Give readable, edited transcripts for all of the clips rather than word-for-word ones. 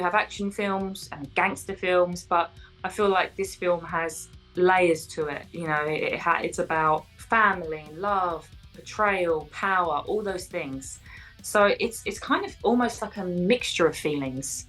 have action films and gangster films, but I feel like this film has layers to it. You know, it's about family, love, betrayal, power, all those things. So it's kind of almost like a mixture of feelings.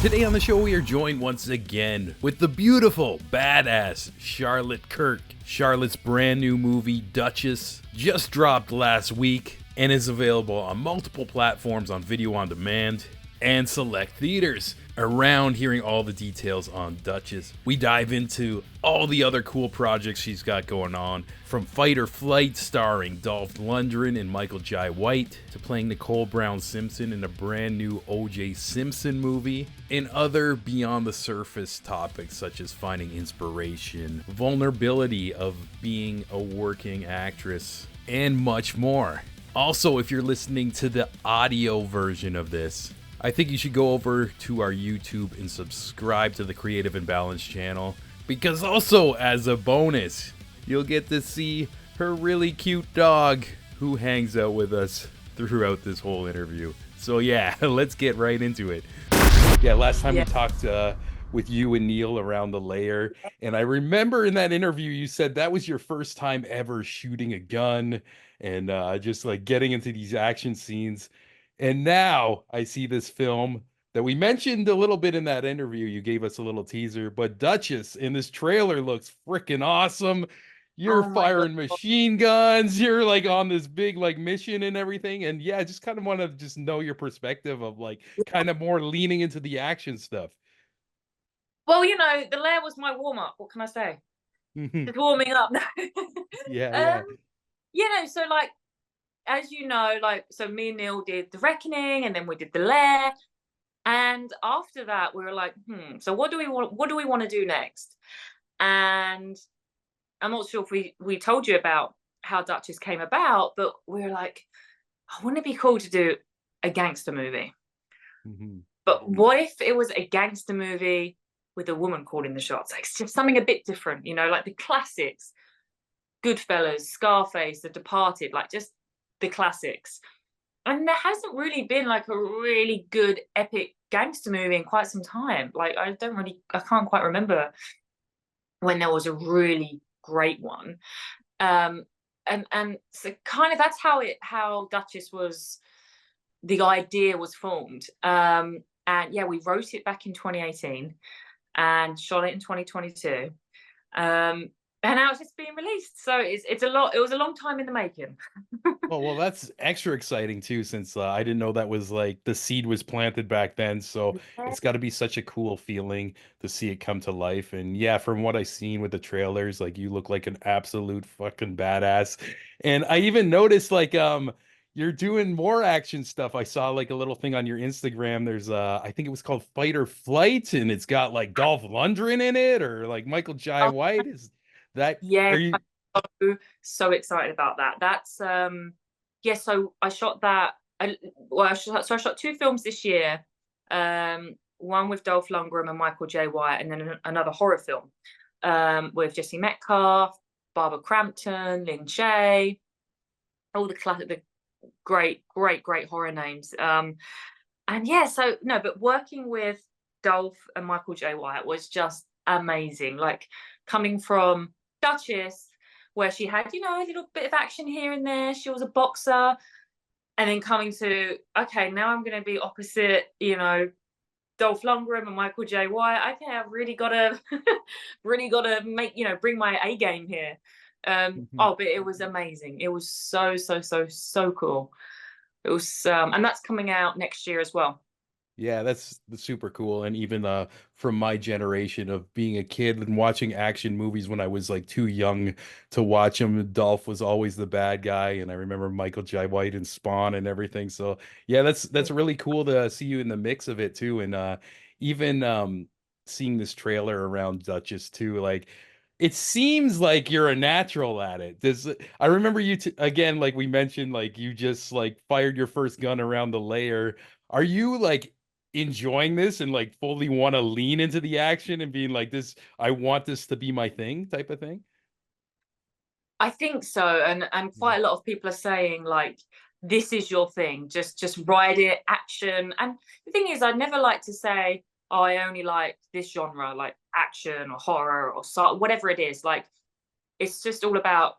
Today on the show, we are joined once again with the beautiful, badass Charlotte Kirk. Charlotte's brand new movie, Duchess, just dropped last week and is available on multiple platforms on video on demand and select theaters. Around hearing all the details on Duchess, we dive into all the other cool projects she's got going on, from Fight or Flight starring Dolf Lundgren and Michael Jai White, to playing Nicole Brown Simpson in a brand new O.J. Simpson movie, and other beyond the surface topics such as finding inspiration, vulnerability of being a working actress, and much more. Also, if you're listening to the audio version of this, I think you should go over to our YouTube and subscribe to the Creative Imbalance channel, because also as a bonus, you'll get to see her really cute dog who hangs out with us throughout this whole interview. So yeah, let's get right into it. Yeah, last time we talked with you and Neil around the layer, and I remember in that interview you said that was your first time ever shooting a gun and just like getting into these action scenes. And now I see this film that we mentioned a little bit in that interview. You gave us a little teaser, but Duchess in this trailer looks freaking awesome. You're firing machine guns. You're like on this big like mission and everything. And yeah, I just kind of want to just know your perspective of like kind of more leaning into the action stuff. Well, you know, the lair was my warm up. What can I say? Just warming up. Yeah. You know, so like, as you know, like, so me and Neil did The Reckoning, and then we did The Lair, and after that we were like, so what do we want to do next? And I'm not sure if we told you about how Duchess came about, but we were like, wouldn't it be cool to do a gangster movie? But what if it was a gangster movie with a woman calling the shots? Like, it's just something a bit different, you know, like the classics, Goodfellas, Scarface, The Departed, like just the classics. And there hasn't really been like a really good epic gangster movie in quite some time. Like, I can't quite remember when there was a really great one. And so kind of that's how Duchess was, the idea was formed. And yeah, we wrote it back in 2018 and shot it in 2022. And now it's just being released. So it was a long time in the making. Well, that's extra exciting too, since I didn't know that was like the seed was planted back then. So it's got to be such a cool feeling to see it come to life. And yeah, from what I've seen with the trailers, like you look like an absolute fucking badass. And I even noticed like you're doing more action stuff. I saw like a little thing on your Instagram. There's I think it was called Fight or Flight, and it's got like Dolph Lundgren in it, or like Michael Jai White. Is that Yeah, are you so excited about that. That's yeah, so I shot that. I shot two films this year. One with Dolph Lundgren and Michael Jai White, and then another horror film with Jesse Metcalf, Barbara Crampton, Lin Shaye, all the great horror names. And yeah, so no, but working with Dolph and Michael Jai White was just amazing. Like, coming from Duchess, where she had, you know, a little bit of action here and there. She was a boxer. And then coming to, okay, now I'm going to be opposite, you know, Dolph Lundgren and Michael Jai White. Okay, I've really got to, make, you know, bring my A game here. But it was amazing. It was so cool. It was, and that's coming out next year as well. Yeah, that's super cool. And even from my generation of being a kid and watching action movies when I was like too young to watch them, Dolph was always the bad guy. And I remember Michael Jai White and Spawn and everything. So yeah, that's really cool to see you in the mix of it too. And even seeing this trailer around Duchess too, like it seems like you're a natural at it. I remember you again, like we mentioned, like you just like fired your first gun around the layer. Are you like enjoying this and like fully want to lean into the action and being like this, I want this to be my thing type of thing? I think so. And quite a lot of people are saying like this is your thing. Just ride it, action. And the thing is, I'd never like to say, oh, I only like this genre, like action or horror or whatever it is. Like, it's just all about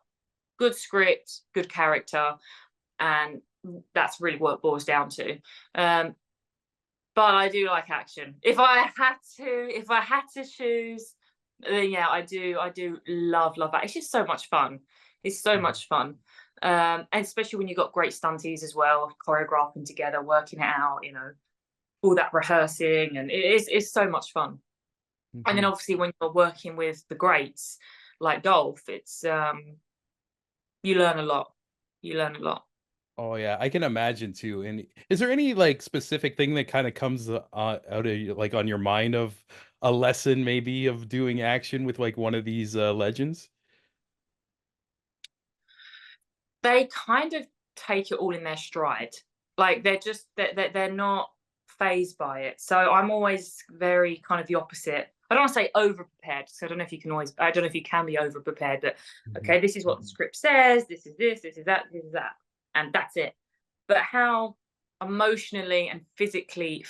good script, good character, and that's really what it boils down to. But I do like action. If I had to choose, then yeah, I do love that. It's just so much fun. It's so much fun. And especially when you've got great stunties as well, choreographing together, working it out, all that rehearsing, and it's so much fun. And then Mhm. obviously when you're working with the greats like Dolf, it's you learn a lot. You learn a lot. Oh yeah, I can imagine too. And is there any like specific thing that kind of comes out of like on your mind of a lesson maybe of doing action with like one of these legends? They kind of take it all in their stride. Like they're not phased by it. So I'm always very kind of the opposite. I don't want to say over prepared, so I don't know if you can be over prepared, but Mhm. okay, this is what the script says, this is that, this is that, and that's it. But how emotionally and physically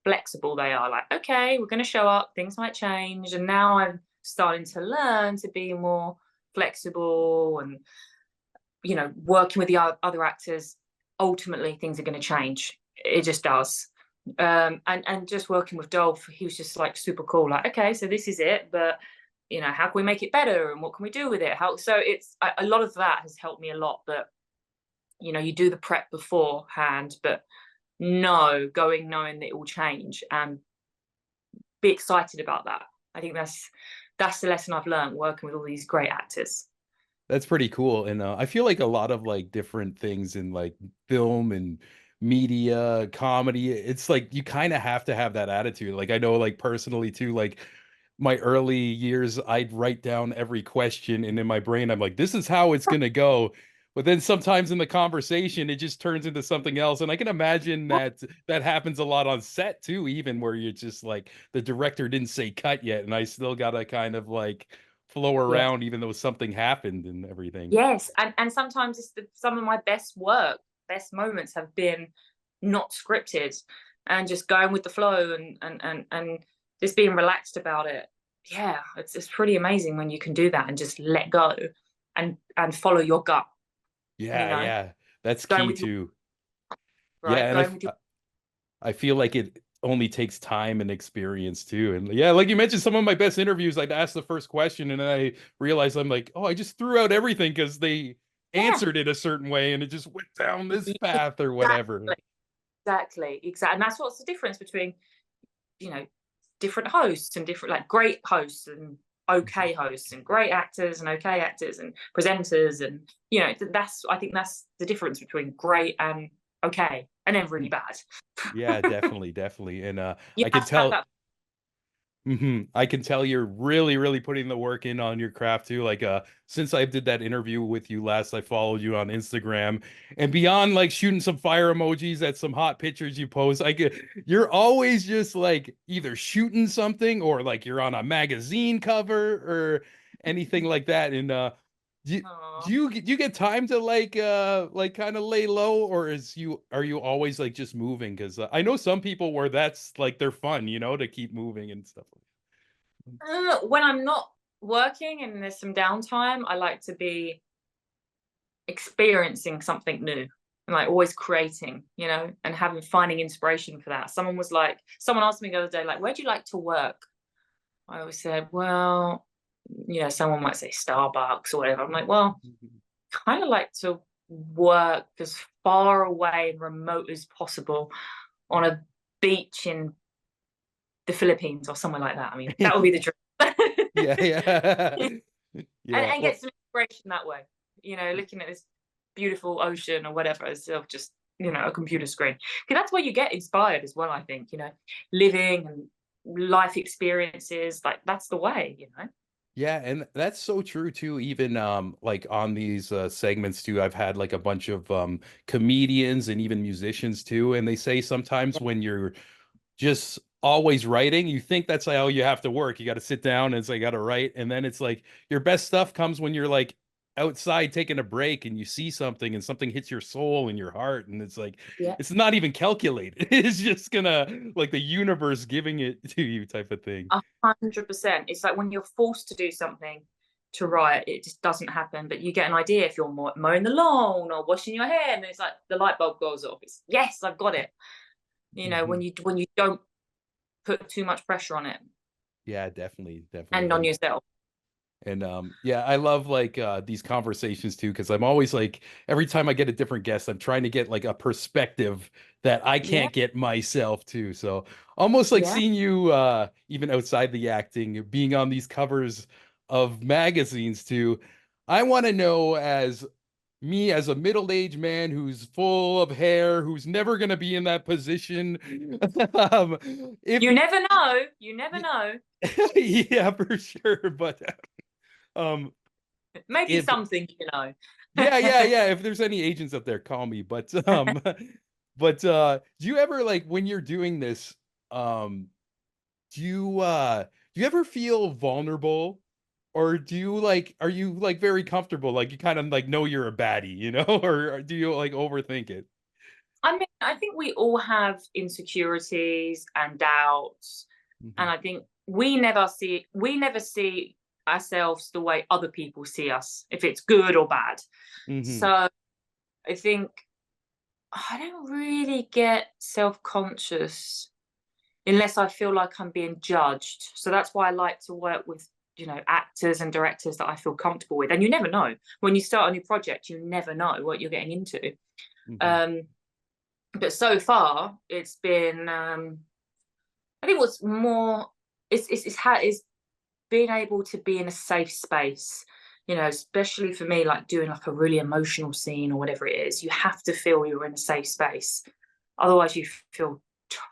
flexible they are, like, okay, we're going to show up, things might change. And now I'm starting to learn to be more flexible and working with the other actors, ultimately things are going to change. It just does. And just working with Dolph, he was just like super cool. Like, okay, so this is it, but how can we make it better, and what can we do with it? How? So it's a lot of that has helped me a lot. But you do the prep beforehand, but knowing that it will change, and be excited about that. I think that's the lesson I've learned working with all these great actors. That's pretty cool. And I feel like a lot of like different things in like film and media, comedy, it's like you kind of have to have that attitude. Like I know like personally too, like my early years, I'd write down every question and in my brain I'm like, this is how it's gonna go. But then sometimes in the conversation, it just turns into something else. And I can imagine that that happens a lot on set too, even where you're just like the director didn't say cut yet, and I still gotta kind of like flow Yeah. around even though something happened and everything. Yes, and sometimes some of my best work, best moments have been not scripted, and just going with the flow, and just being relaxed about it. Yeah, it's pretty amazing when you can do that and just let go, and follow your gut. You Yeah, know, yeah. That's going key with your too. Yeah, right, and going with your I feel like it only takes time and experience too. And yeah, like you mentioned, some of my best interviews, I'd ask the first question and then I realized I'm like, oh, I just threw out everything because they yeah, answered it a certain way and it just went down this path or whatever. exactly, exactly, and that's what's the difference between you know different hosts and different, like, great hosts and okay hosts, and great actors and okay actors, and presenters, and that's I think that's the difference between great and okay, and then really bad. Yeah, definitely, definitely. And You I can have to have tell that. I can tell you're really, really putting the work in on your craft too. Like since I did that interview with you last, I followed you on Instagram. And beyond like shooting some fire emojis at some hot pictures you post, you're always just like either shooting something or like you're on a magazine cover or anything like that. And do, Aw. do you get time to like kind of lay low, or are you always like just moving? Because I know some people where that's like their fun, to keep moving and stuff. When I'm not working and there's some downtime, I like to be experiencing something new, and like always creating, and finding inspiration for that. Someone asked me the other day, like, where do you like to work? I always said, well, someone might say Starbucks or whatever. I'm like, well, kind of like to work as far away and remote as possible on a beach in the Philippines or somewhere like that. I mean, that would be the dream. Yeah, yeah. Yeah. And get Well, some inspiration that way, looking at this beautiful ocean or whatever instead of just, a computer screen. Because that's where you get inspired as well, I think, living and life experiences, like that's the way. yeah, and that's so true too. Even like on these segments too, I've had like a bunch of comedians and even musicians too, and they say sometimes when you're just always writing, you think that's how you have to work. You got to sit down and say, I got to write. And then it's like your best stuff comes when you're like outside taking a break and you see something and something hits your soul and your heart, and it's like Yeah. it's not even calculated. It's just gonna, like, the universe giving it to you type of thing. 100%. It's like when you're forced to do something to write, it just doesn't happen. But you get an idea if you're mowing the lawn or washing your hair, and it's like the light bulb goes off. It's yes, I've got it. You know, Hmm. when you don't put too much pressure on it Yeah, definitely, and definitely. on yourself. And yeah, I love like these conversations too, because I'm always like, every time I get a different guest, I'm trying to get like a perspective that I Yeah, can't get myself too. So almost like yeah. seeing you even outside the acting, being on these covers of magazines too. I want to know, as me, as a middle-aged man who's full of hair, who's never gonna be in that position, um, if You never know. You never know. yeah, for sure. But um Maybe if something, you know. yeah, yeah, yeah. If there's any agents up there, call me. But but do you ever, like, when you're doing this, um, do you ever feel vulnerable? Or do you, like, are you like very comfortable? Like, you kind of like know you're a baddie, you know? Or do you like overthink it? I mean, I think we all have insecurities and doubts, and Hmm. I think we never see ourselves the way other people see us, if it's good or bad. Hmm. So I think I don't really get self-conscious unless I feel like I'm being judged. So that's why I like to work with, you know, actors and directors that I feel comfortable with. And you never know. When you start a new project, you never know what you're getting into. Hmm. Um, but so far it's been I think what's more is being able to be in a safe space, you know, especially for me, like doing like a really emotional scene or whatever it is. You have to feel you're in a safe space, otherwise you feel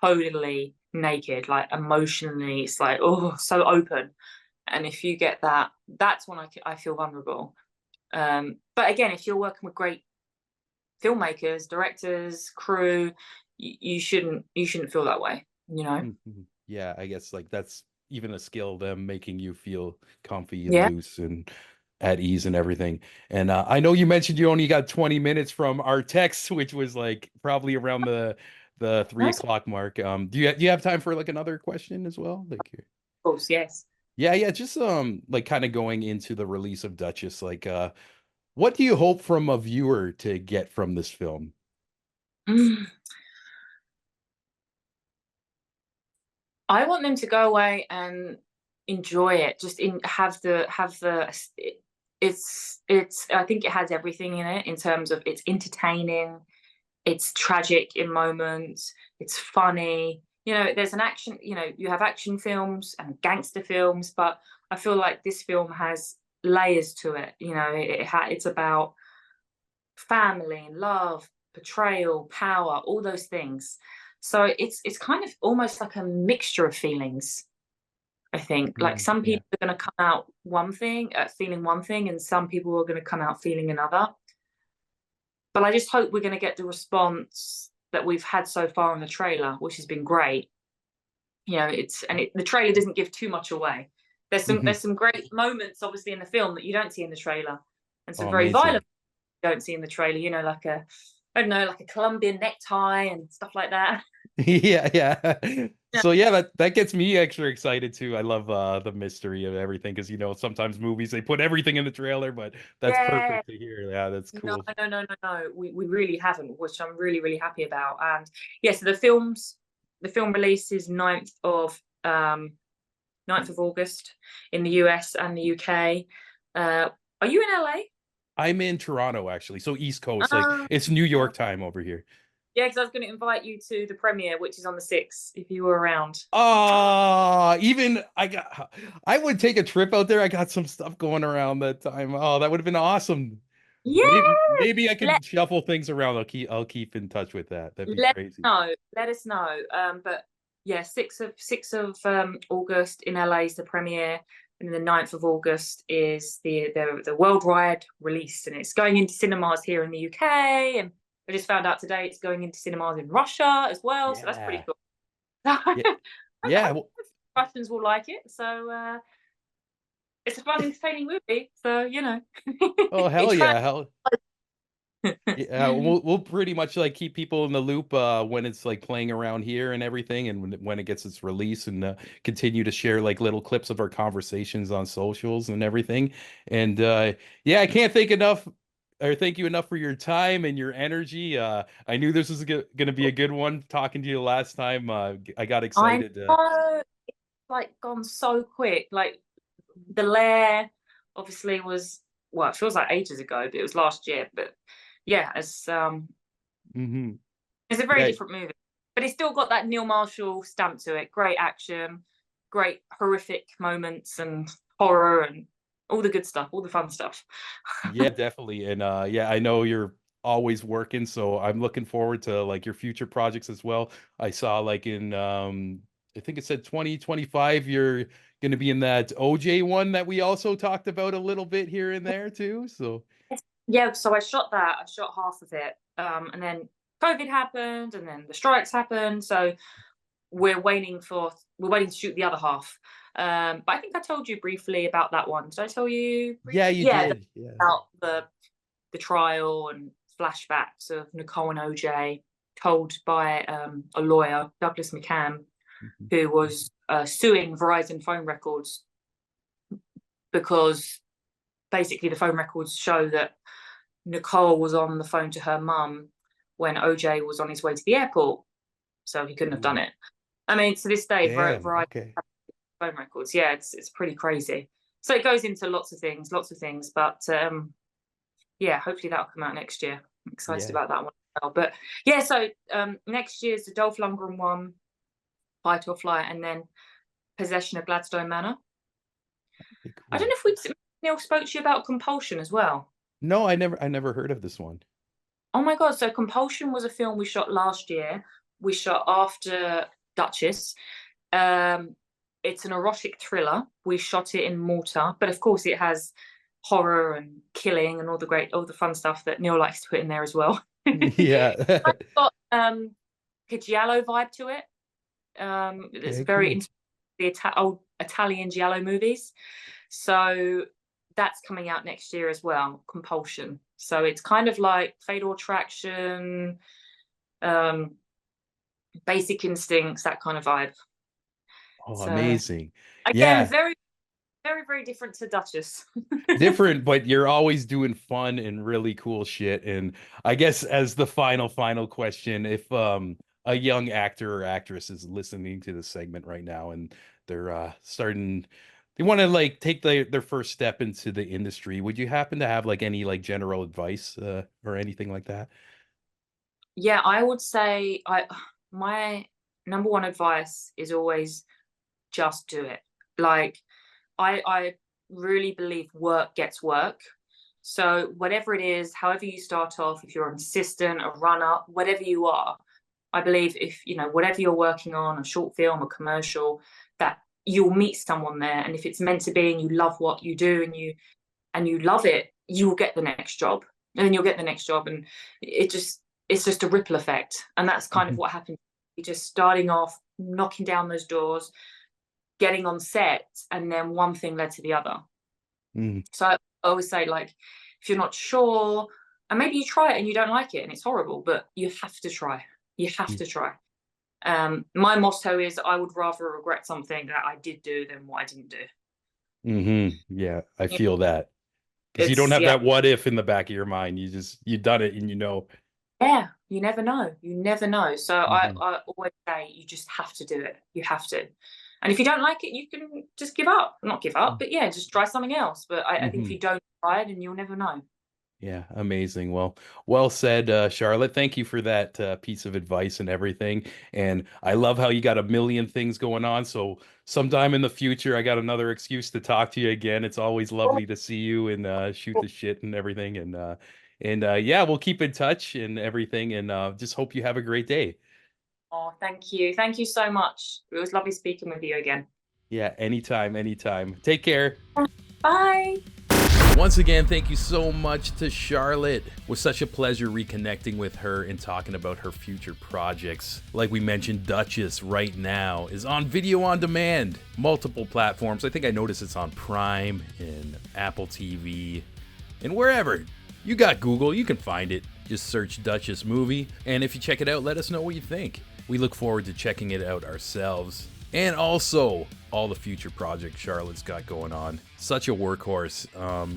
totally naked, like emotionally. It's like, oh, so open. And if you get that, that's when I feel vulnerable. But again, if you're working with great filmmakers, directors, crew, you shouldn't feel that way, you know. Hmm. Yeah, I guess like that's even a skill, them making you feel comfy and Yeah, loose and at ease and everything. And I know you mentioned you only got 20 minutes from our text, which was like probably around the three that's of o'clock mark. Do you have time for like another question as well? Like, course, yes. yeah, yeah, just like kind of going into the release of Duchess, like what do you hope from a viewer to get from this film? Mm. I want them to go away and enjoy it. Just in have the it's I think it has everything in it in terms of it's entertaining, it's tragic in moments, it's funny. You know, there's an action, you know, you have action films and gangster films, but I feel like this film has layers to it. You know, it's about family, love, betrayal, power, all those things. So it's kind of almost like a mixture of feelings. I think like Mm, some yeah. people are going to come out one thing, feeling one thing, and some people are going to come out feeling another. But I just hope we're going to get the response that we've had so far in the trailer, which has been great. You know, the trailer doesn't give too much away. Hmm. There's some great moments, obviously, in the film that you don't see in the trailer, and some Oh, very violent amazing. you don't see in the trailer. You know, like a I don't know, like a Colombian necktie and stuff like that. Yeah, yeah. Yeah, So yeah, that gets me extra excited too. I love the mystery of everything, because sometimes movies they put everything in the trailer, but that's yeah. perfect to hear. Yeah, that's No, cool. no, no, no, no. We really haven't, which I'm really, really happy about. And yeah, so the film releases 9th of August in the US and the UK. Are you in LA? I'm in Toronto actually, so East Coast. Like, Uh, it's New York time over here. yeah, because I was going to invite you to the premiere, which is on the 6th, if you were around. Even I would take a trip out there. I got some stuff going around that time. Oh, that would have been awesome. Yeah, Maybe I let could shuffle things around. I'll keep in touch with that. That'd be let us crazy. know. Let us know. But yeah, 6th of August in LA is the premiere, and then the 9th of August is the worldwide release, and it's going into cinemas here in the UK. And I just found out today it's going into cinemas in Russia as well. So that's pretty Yeah. cool. Yeah. I Yeah. hope Russians will like it. So it's a fun, entertaining movie. So Oh hell it's fun. yeah, hell yeah. We'll pretty much like keep people in the loop when it's like playing around here and everything, and when it gets its release, and continue to share like little clips of our conversations on socials and everything. And yeah, I can't thank enough or thank you enough for your time and your energy. I knew this was gonna be a good one talking to you last time. I got I excited. know it's like gone so quick. Like the Lair obviously was, well, it feels like ages ago, but it was last year. But yeah, Mhm. it's a very Yeah, different movie, but it's still got that Neil Marshall stamp to it. Great action, great horrific moments, and horror, and all the good stuff, all the fun stuff. yeah, definitely. And yeah, I know you're always working, so I'm looking forward to like your future projects as well. I saw like in I think it said 2025 you're going to be in that OJ one that we also talked about a little bit here and there too. So Yeah, so I shot that. I shot half of it, and then COVID happened, and then the strikes happened. So we're waiting to shoot the other half. But I think I told you briefly about that one. Did I tell you yeah, briefly? you Yeah, did. Yeah. about the trial and flashbacks of Nicole and OJ, told by a lawyer, Douglas McCann, Mhm. who was suing Verizon phone records because basically the phone records show that Nicole was on the phone to her mum when OJ was on his way to the airport, so he couldn't have done Ooh, it. I mean, to this day, damn. Verizon Okay. phone records, yeah, it's pretty crazy. So it goes into lots of things. But yeah, hopefully that'll come out next year. I'm excited Yeah. about that one as well. But yeah, so next year's the Dolf Lundgren one, Fight or Flight, and then Possession of Gladstone Manor. Okay, I don't cool. know if Neil spoke to you about Compulsion as well. No, I never heard of this one. Oh my God. So Compulsion was a film we shot last year. We shot after Duchess. Um, it's an erotic thriller. We shot it in Malta, but of course it has horror and killing and all the fun stuff that Neil likes to put in there as well. Yeah. It's got a giallo vibe to it. It's Okay, very cool. into the old Italian giallo movies. So that's coming out next year as well, Compulsion. So it's kind of like Fatal Attraction, um, Basic Instincts, that kind of vibe. Oh, So amazing. again, Yeah. very, very, very different to Duchess. Different, but you're always doing fun and really cool shit. And I guess as the final question, if a young actor or actress is listening to this segment right now and they're starting they want to like take their first step into the industry, would you happen to have like any like general advice or anything like that? Yeah, I would say my number one advice is always just do it. Like I really believe work gets work. So whatever it is, however you start off, if you're an assistant, a runner, whatever you are, I believe if whatever you're working on, a short film, a commercial, that you'll meet someone there, and if it's meant to be, and you love what you do, and you love it, you will get the next job, and then you'll get the next job, and it's just a ripple effect, and that's kind of Mhm. what happened. You're just starting off, knocking down those doors, getting on set, and then one thing led to the other. Mhm. So I always say, like, if you're not sure, and maybe you try it and you don't like it and it's horrible, but you have to try. You have to try. My motto is I would rather regret something that I did do than what I didn't do. Yeah, I Yeah, feel that. Because you don't it's have yeah, that what if in the back of your mind. You done it and you know. yeah. You never know. You never know. So Mhm. I always say you just have to do it. You have to. And if you don't like it, you can just give up. Not give up, but yeah, just try something else. But I think if Mhm. you don't try it, then you'll never know. Yeah, amazing. Well, well said, Charlotte. Thank you for that piece of advice and everything. And I love how you got a million things going on. So sometime in the future, I got another excuse to talk to you again. It's always lovely to see you and shoot the shit and everything. And yeah, we'll keep in touch and everything. And just hope you have a great day. Oh, thank you. Thank you so much. It was lovely speaking with you again. Yeah, anytime, anytime. Take care. Bye. Once again, thank you so much to Charlotte. It was such a pleasure reconnecting with her and talking about her future projects. Like we mentioned, Duchess right now is on video on demand, multiple platforms. I think I noticed it's on Prime and Apple TV and wherever. You got Google, you can find it. Just search Duchess movie, and if you check it out, let us know what you think. We look forward to checking it out ourselves. And also, all the future projects Charlotte's got going on. Such a workhorse.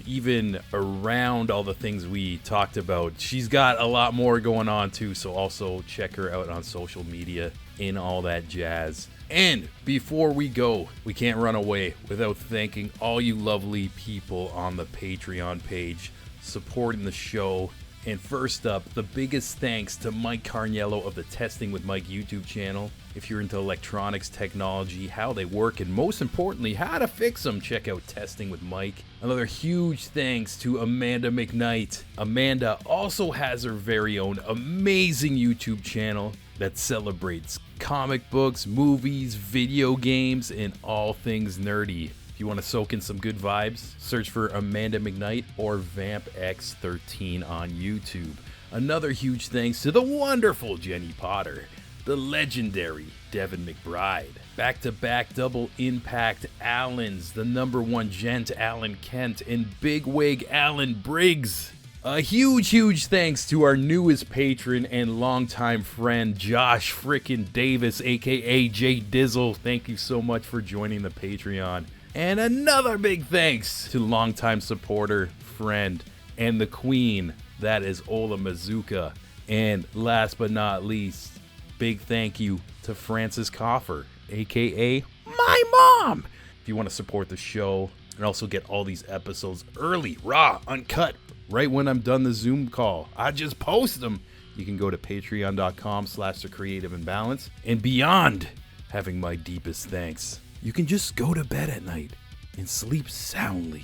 Even around all the things we talked about, she's got a lot more going on too, so also check her out on social media and all that jazz. And before we go, we can't run away without thanking all you lovely people on the Patreon page supporting the show. And first up, the biggest thanks to Mike Carniello of the Testing with Mike YouTube channel. If you're into electronics, technology, how they work, and most importantly, how to fix them, check out Testing with Mike. Another huge thanks to Amanda McKnight. Amanda also has her very own amazing YouTube channel that celebrates comic books, movies, video games, and all things nerdy. If you want to soak in some good vibes, search for Amanda McKnight or VampX13 on YouTube. Another huge thanks to the wonderful Jenny Potter, the legendary Devin McBride, back-to-back double impact Allens, the #1 gent Alan Kent, and bigwig Alan Briggs. A huge thanks to our newest patron and longtime friend, Josh frickin' Davis, aka Jay Dizzle. Thank you so much for joining the Patreon. And another big thanks to longtime supporter, friend, and the queen, that is Ola Mazuka. And last but not least, big thank you to Francis Coffer, aka my mom. If you want to support the show and also get all these episodes early, raw, uncut, right when I'm done the Zoom call, I just post them. You can go to patreon.com/thecreativeimbalance. And beyond having my deepest thanks, you can just go to bed at night and sleep soundly,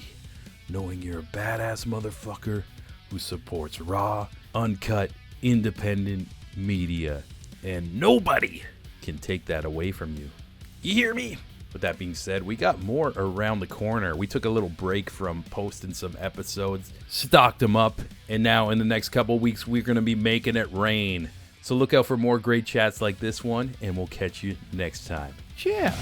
knowing you're a badass motherfucker who supports raw, uncut, independent media. And nobody can take that away from you. You hear me? With that being said, we got more around the corner. We took a little break from posting some episodes, stocked them up, and now in the next couple weeks, we're going to be making it rain. So look out for more great chats like this one, and we'll catch you next time. Ciao.